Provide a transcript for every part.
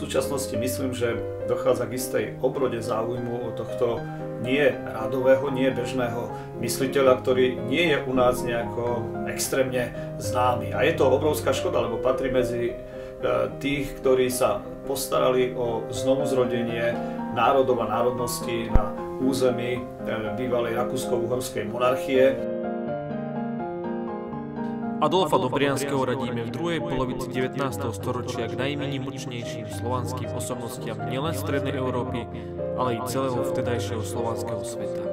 súčasnosti myslím, že dochádza k istej obrode záujmu tohto nie radového, nie bežného mysliteľa, ktorý nie je u nás nejako extrémne známy. A je to obrovská škoda, lebo patrí medzi tých, ktorí sa postarali o znovuzrodenie národov a národností na území bývalej Rakúsko-Uhorskej monarchie. Adolfa Dobrianskeho radíme v druhej polovici 19. storočia k najvýnimočnejším slovanským osobnostiam nielen strednej Európy, ale i celého vtedajšieho slovanského sveta.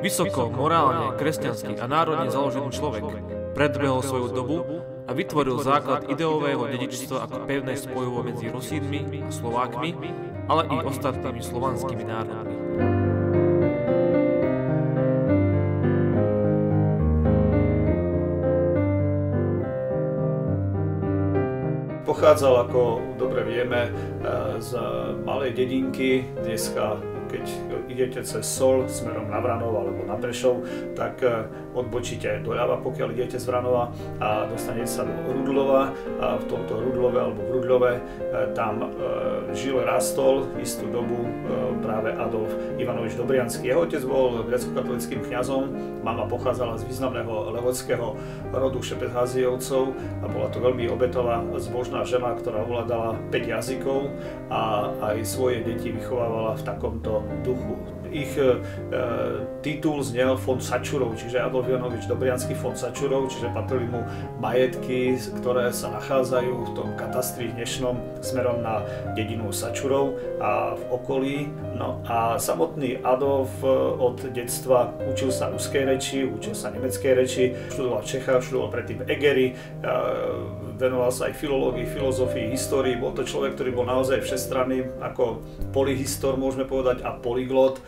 Vysoko, morálne, kresťanský a národne založený človek predbehol svoju dobu a vytvoril základ ideového dedičstva ako pevné spojivo medzi Rusínmi a Slovákmi, ale i ostatnými slovanskými národmi. Pochádzal, ako dobre vieme, z malej dedinky. Dneska, keď idete cez Sol smerom na Vranov alebo na Prešov, tak odbočíte doľava, pokiaľ idete z Vranova a dostanete sa do Rudlova. A v tomto Rudlove alebo v Rudlove tam žil, rastol istú dobu práve Adolf Ivanovič Dobriansky. Jeho otec bol gréckokatolickým kňazom, mama pochádzala z významného levodského rodu Šepetháziovcov a bola to veľmi obetová, zbožná žena, ktorá ovládala 5 jazykov a aj svoje deti vychovávala v takomto duchu. Ich titul znel von Sačurov, čiže Adolf Ivanovič Dobriansky von Sačurov, čiže patrili mu majetky, ktoré sa nachádzajú v tom katastri dnešnom smerom na dedinu Sačurov a v okolí. No a samotný Adolf od detstva učil sa ruskej reči, učil sa nemeckej reči, študoval v Čechách, študoval predtým v Egeri, venoval sa aj filológii, filozofii, histórii. Bol to človek, ktorý bol naozaj všestranný, ako polyhistor môžeme povedať a polyglot,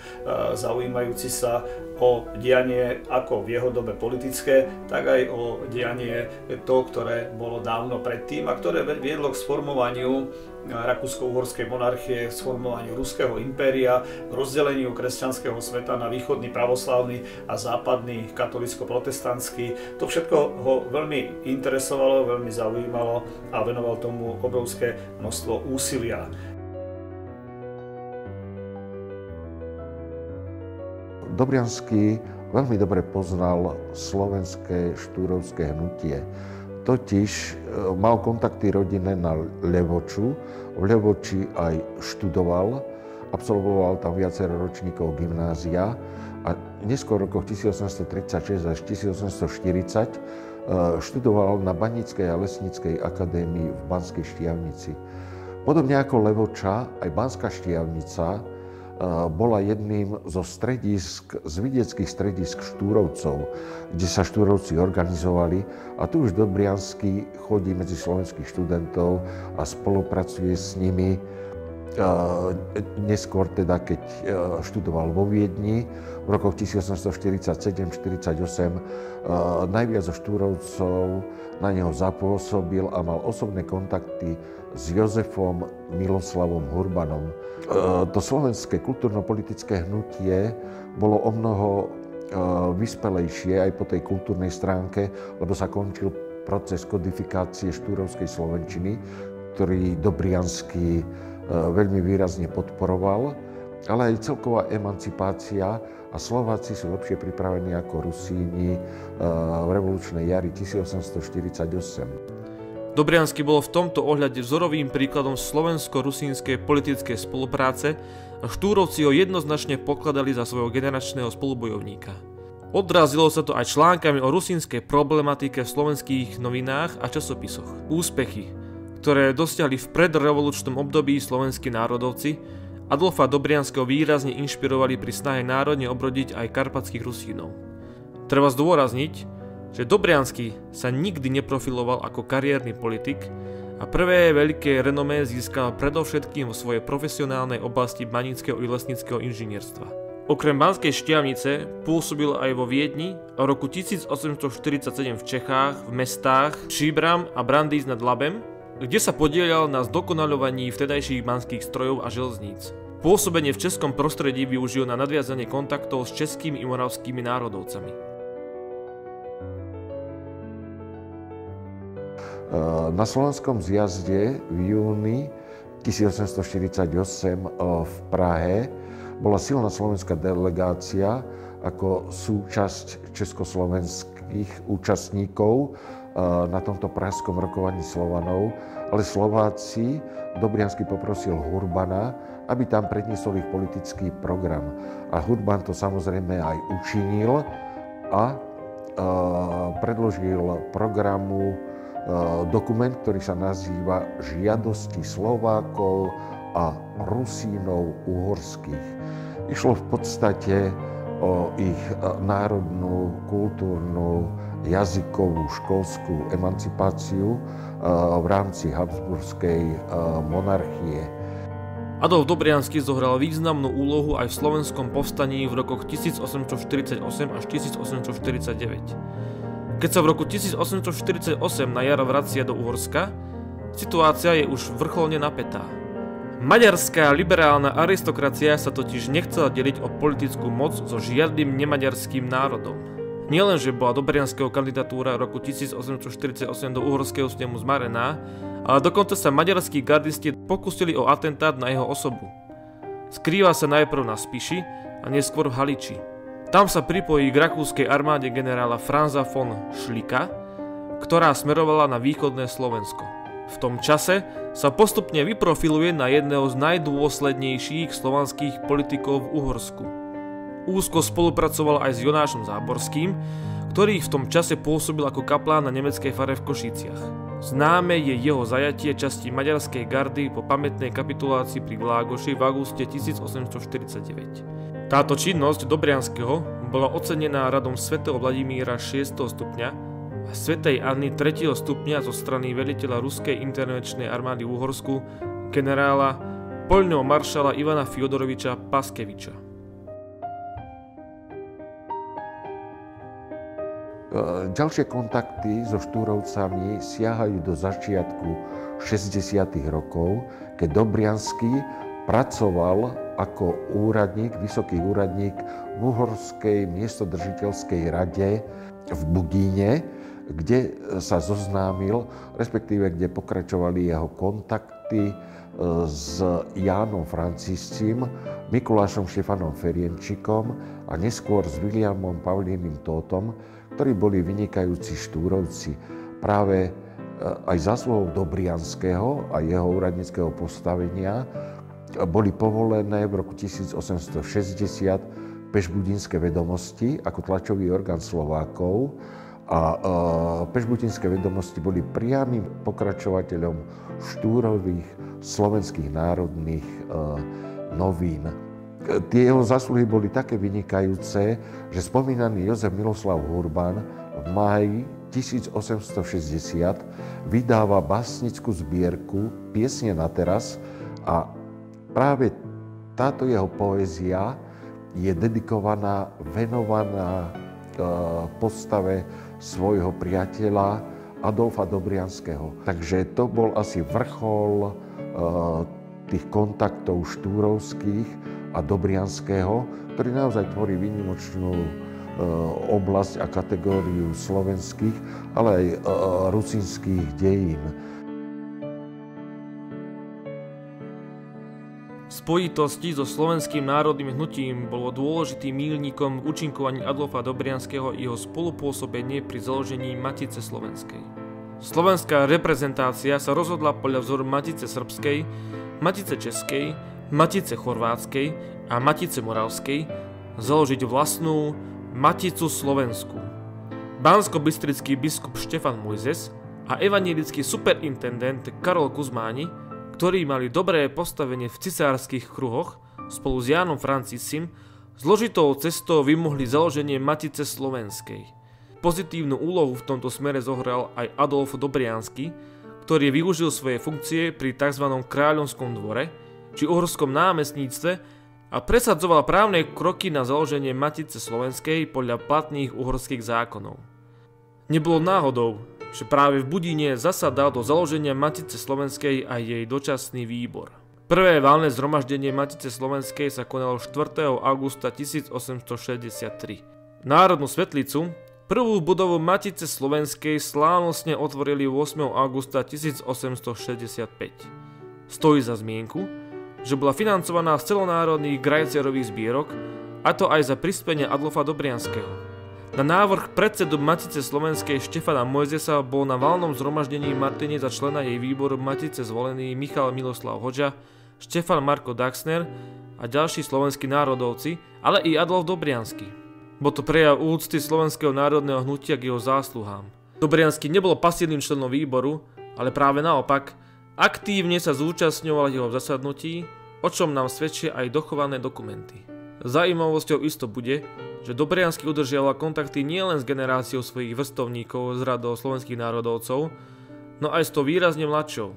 zaujímajúci sa o dianie ako v jeho dobe politické, tak aj o dianie to, ktoré bolo dávno predtým a ktoré viedlo k sformovaniu Rakúsko-Uhorskej monarchie, k sformovaniu Ruského impéria, k rozdeleniu kresťanského sveta na východný pravoslávny a západný katolicko-protestantský. To všetko ho veľmi interesovalo, veľmi zaujímalo a venoval tomu obrovské množstvo úsilia. Dobriansky veľmi dobre poznal slovenské štúrovské hnutie. Totiž mal kontakty rodinné na Levoču, v Levoči aj študoval, absolvoval tam viacero ročníkov gymnázia a neskôr v rokoch 1836 až 1840 študoval na Baníckej a Lesníckej akadémii v Banskej Štiavnici. Podobne ako Levoča, aj Banská Štiavnica bola jedným zo stredisk, z vidieckých stredisk Štúrovcov, kde sa Štúrovci organizovali a tu už Dobriansky chodí medzi slovenských študentov a spolupracuje s nimi. Neskôr teda, keď študoval vo Viedni, v rokoch 1847-48 najviac zo Štúrovcov na neho zapôsobil a mal osobné kontakty s Jozefom Miloslavom Hurbanom. To slovenské kultúrno-politické hnutie bolo omnoho vyspelejšie aj po tej kultúrnej stránke, lebo sa končil proces kodifikácie štúrovskej slovenčiny, ktorý Dobriansky veľmi výrazne podporoval, ale aj celková emancipácia a Slováci sú lepšie pripravení ako Rusíni v revolučnej jari 1848. Dobriansky bol v tomto ohľade vzorovým príkladom slovensko-rusínskej politickej spolupráce a Štúrovci ho jednoznačne pokladali za svojho generačného spolubojovníka. Odrazilo sa to aj článkami o rusínskej problematike v slovenských novinách a časopisoch. Úspechy, ktoré dosiahli v predrevolučnom období slovenskí národovci, Adolfa Dobrianskeho výrazne inšpirovali pri snahe národne obrodiť aj karpatských Rusínov. Treba zdôrazniť, že Dobriansky sa nikdy neprofiloval ako kariérny politik a prvé veľké renomé získal predovšetkým vo svojej profesionálnej oblasti baníckeho i lesníckeho inžinierstva. Okrem Banskej Štiavnice pôsobil aj vo Viedni a v roku 1847 v Čechách v mestách Příbram a Brandýs nad Labem, kde sa podieľal na zdokonaľovaní vtedajších banských strojov a železníc. Pôsobenie v českom prostredí využil na nadviazanie kontaktov s českými i moravskými národovcami. Na slovenskom zjazde v júni 1848 v Prahe bola silná slovenská delegácia ako súčasť československých účastníkov na tomto pražskom rokovaní Slovanov, ale Slováci Dobriansky poprosil Hurbana, aby tam predniesol ich politický program. A Hurban to samozrejme aj učinil a predložil programu dokument, ktorý sa nazýva Žiadosti Slovákov a Rusínov uhorských. Išlo v podstate o ich národnú, kultúrnu, jazykovú, školskú emancipáciu v rámci Habsburskej monarchie. Adolf Dobriansky zohral významnú úlohu aj v slovenskom povstaní v rokoch 1848 až 1849. Keď sa v roku 1848 na jar vracia do Uhorska, situácia je už vrcholne napätá. Maďarská liberálna aristokracia sa totiž nechcela deliť o politickú moc so žiadnym nemaďarským národom. Nielenže bola Dobrianskeho kandidatúra roku 1848 do Uhorského snemu zmarená, ale dokonca sa maďarskí gardisti pokúsili o atentát na jeho osobu. Skrýva sa najprv na Spiši a neskôr v Haliči. Tam sa pripojí k rakúskej armáde generála Franza von Schlika, ktorá smerovala na východné Slovensko. V tom čase sa postupne vyprofiluje na jedného z najdôslednejších slovanských politikov v Uhorsku. Úzko spolupracoval aj s Jonášom Záborským, ktorý v tom čase pôsobil ako kaplán na nemeckej fare v Košiciach. Známe je jeho zajatie časti maďarskej gardy po pamätnej kapitulácii pri Vlágoši v auguste 1849. Táto činnosť Dobrianskeho bola ocenená radom svätého Vladimíra 6. stupňa a svätej Anny 3. stupňa zo strany veliteľa ruskej intervenčnej armády v Uhorsku, generála poľného maršala Ivana Fyodoroviča Paskeviča. Ďalšie kontakty so Štúrovcami siahajú do začiatku 60. rokov, keď Dobriansky pracoval ako úradník, vysoký úradník v Uhorskej miestodržiteľskej rade v Budíne, kde sa zoznámil, respektíve kde pokračovali jeho kontakty s Jánom Franciscím, Mikulášom Štefanom Ferienčikom a neskôr s Williamom Pavlíným Tótom, ktorí boli vynikajúci Štúrovci. Práve aj zásluhou Dobrianského a jeho úradníckeho postavenia boli povolené v roku 1860 Pešbudínske vedomosti ako tlačový orgán Slovákov a Pešbudínske vedomosti boli priamym pokračovateľom Štúrových slovenských národných novín. Tie jeho zásluhy boli také vynikajúce, že spomínaný Jozef Miloslav Hurban v máji 1860 vydáva básnickú zbierku Piesne na teraz a práve táto jeho poézia je dedikovaná, venovaná postave svojho priateľa Adolfa Dobrianského. Takže to bol asi vrchol tých kontaktov štúrovských a Dobrianského, ktorý naozaj tvorí výnimočnú oblasť a kategóriu slovenských, ale aj rusínskych dejín. V spojitosti so slovenským národným hnutím bolo dôležitým míľnikom v účinkovaní Adolfa Dobrianského jeho spolupôsobenie pri založení Matice slovenskej. Slovenská reprezentácia sa rozhodla podľa vzoru Matice srbskej, Matice českej, Matice chorvátskej a Matice moravskej založiť vlastnú Maticu slovenskú. Banskobystrický biskup Štefan Mojzes a evanjelický superintendent Karol Kuzmáni, ktorí mali dobré postavenie v cisárskych kruhoch, spolu s Jánom Franciscím zložitou cestou vymohli založenie Matice slovenskej. Pozitívnu úlohu v tomto smere zohral aj Adolf Dobriansky, ktorý využil svoje funkcie pri tzv. Kráľovskom dvore či uhorskom námestníctve a presadzoval právne kroky na založenie Matice slovenskej podľa platných uhorských zákonov. Nebolo náhodou, že práve v Budíne zasadal do založenia Matice slovenskej aj jej dočasný výbor. Prvé valné zhromaždenie Matice slovenskej sa konalo 4. augusta 1863. Národnú svetlicu, prvú budovu Matice slovenskej slávnostne otvorili 8. augusta 1865. Stojí za zmienku, že bola financovaná z celonárodných Grajcerových zbierok, a to aj za prispenie Adolfa Dobrianskeho. Na návrh predsedu Matice slovenskej Štefana Mojzesa bol na valnom zhromaždení Martine za člena jej výboru Matice zvolený Michal Miloslav Hoďa, Štefan Marko Daxner a ďalší slovenskí národovci, ale i Adolf Dobriansky. Bol to prejav úcty slovenského národného hnutia k jeho zásluhám. Dobriansky nebol pasívnym členom výboru, ale práve naopak, aktívne sa zúčastňoval jeho zasadnutí, o čom nám svedčia aj dochované dokumenty. Zaujímavosťou isto bude, že Dobriansky udržiaval kontakty nielen s generáciou svojich vrstovníkov z radou slovenských národovcov, no aj s tou výrazne mladšou.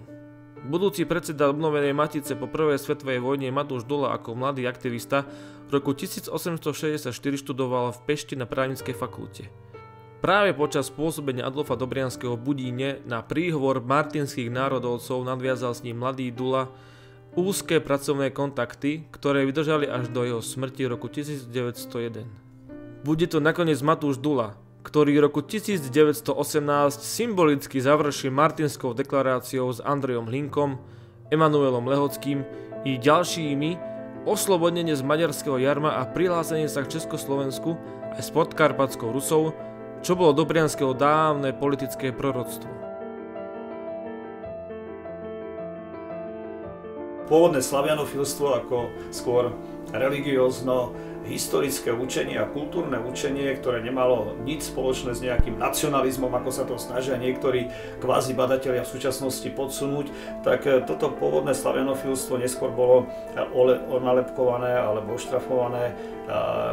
Budúci predseda obnovenej Matice po prvej svetovej vojne Matúš Dula ako mladý aktivista v roku 1864 študoval v Pešti na právnickej fakulte. Práve počas pôsobenia Adolfa Dobrianskeho v Budíne na príhovor martinských národovcov nadviazal s ním mladý Dula úzke pracovné kontakty, ktoré vydržali až do jeho smrti v roku 1901. Bude to nakoniec Matúš Dula, ktorý v roku 1918 symbolicky završil Martinskou deklaráciou s Andrejom Hlinkom, Emanuelom Lehockým i ďalšími oslobodnenie z maďarského jarma a prihlásenie sa k Československu aj s podkarpatskou Rusou, čo bolo Dobrianskeho dávne politické proroctvo. Pôvodné slavianofilstvo ako skôr religiózno-historické učenie a kultúrne učenie, ktoré nemalo nič spoločné s nejakým nacionalizmom, ako sa to snažia niektorí kvázi badatelia v súčasnosti podsunúť, tak toto pôvodné slavianofilstvo neskôr bolo onalepkované alebo oštrafované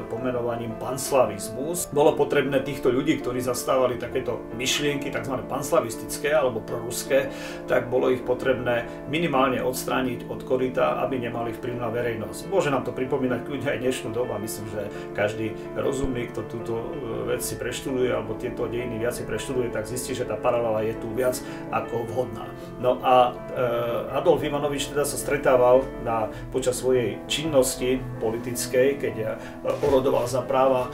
pomenovaním panslavizmus. Bolo potrebné týchto ľudí, ktorí zastávali takéto myšlienky, tzv. Panslavistické alebo proruské, tak bolo ich potrebné minimálne odstrániť od koryta, aby nemali vplyv na verejnosť. Môže nám to pripomínať kľudne aj dnešnú dobu a myslím, že každý rozumný, kto túto vec si preštuduje alebo tieto dejiny viac si preštuduje, tak zistí, že tá paralela je tu viac ako vhodná. No a Adolf Ivanovič teda sa stretával počas svojej činnosti politickej, keď orodoval za práva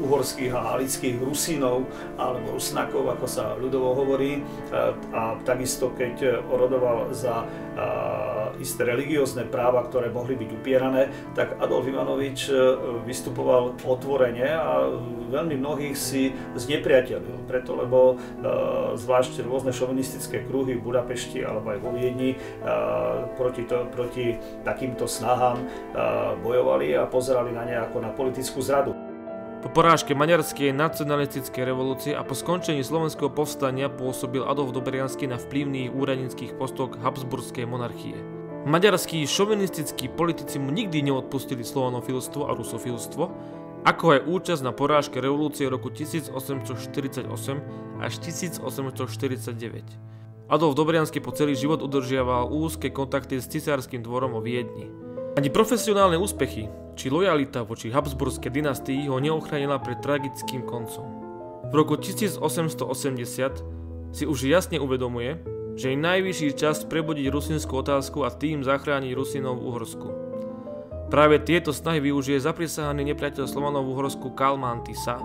uhorských a halických Rusínov alebo Rusnakov, ako sa ľudovo hovorí, a takisto keď orodoval za isté religiózne práva, ktoré mohli byť upierané, tak Adolf Ivanovič vystupoval otvorene a veľmi mnohých si znepriatelil, preto lebo zvlášť rôzne šovinistické kruhy v Budapešti alebo aj vo Viedni proti takýmto snahám bojovali a pozerali na ne ako na politickú zradu. Po porážke maďarskej nacionalistickej revolúcie a po skončení slovenského povstania pôsobil Adolf Dobriansky na vplyvných úradníckych postoch Habsburskej monarchie. Maďarskí šovinistickí politici mu nikdy neodpustili slovanofilstvo a rusofilstvo, ako aj účasť na porážke revolúcie roku 1848 až 1849. Adolf Dobriansky po celý život udržiaval úzke kontakty s cisárskym dvorom vo Viedni. Ani profesionálne úspechy či lojalita voči Habsburskej dynastii ho neochránila pred tragickým koncom. V roku 1880 si už jasne uvedomuje, že je najvyšší čas prebudiť rusínsku otázku a tým zachrániť Rusínov v Uhorsku. Práve tieto snahy využije zaprisahaný nepriateľ Slovanov v Uhorsku Kalmán Tisa,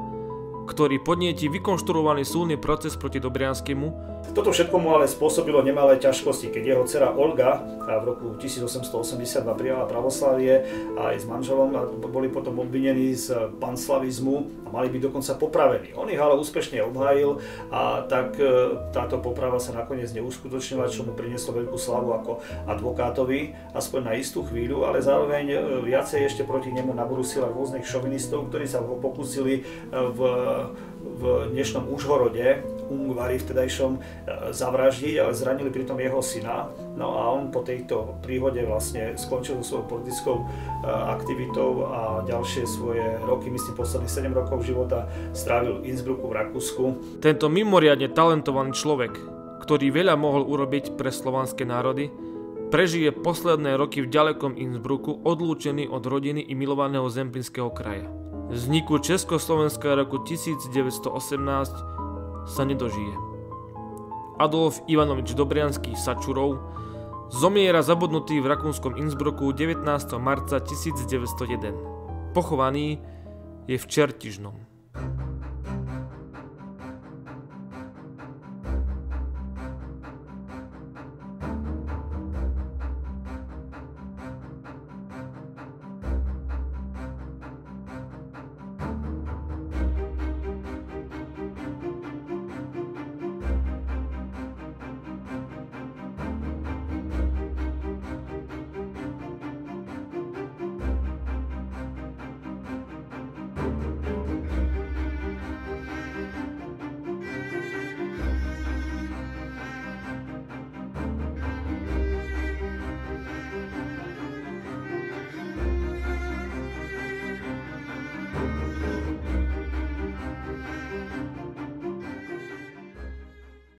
ktorý podnieti vykonštruovaný súdny proces proti Dobrianskému. Toto všetko mu ale spôsobilo nemalé ťažkosti, keď jeho dcera Olga v roku 1882 prijala pravoslávie a aj s manželom boli potom obvinení z panslavizmu a mali byť dokonca popravení. On ich ale úspešne obhájil a tak táto poprava sa nakoniec neuskutočnila, čo mu prinieslo veľkú slavu ako advokátovi, aspoň na istú chvíľu, ale zároveň viacej ešte proti nemu nabrúsila rôznych šovinistov, ktorí sa ho pokúsili v dnešnom Užhorode, Ungvári vtedajšom, zavraždiť, ale zranili pritom jeho syna. No a on po tejto príhode vlastne skončil so svojou politickou aktivitou a ďalšie svoje roky, myslím posledných 7 rokov života, strávil v Innsbrucku v Rakúsku. Tento mimoriadne talentovaný človek, ktorý veľa mohol urobiť pre slovanské národy, prežije posledné roky v ďalekom Innsbrucku odlúčený od rodiny i milovaného zemplínskeho kraja. Vzniku Československa roku 1918 sa nedožije. Adolf Ivanovič Dobriansky Sačurov zomiera zabudnutý v rakúskom Innsbrucku 19. marca 1901. Pochovaný je v Čertižnom.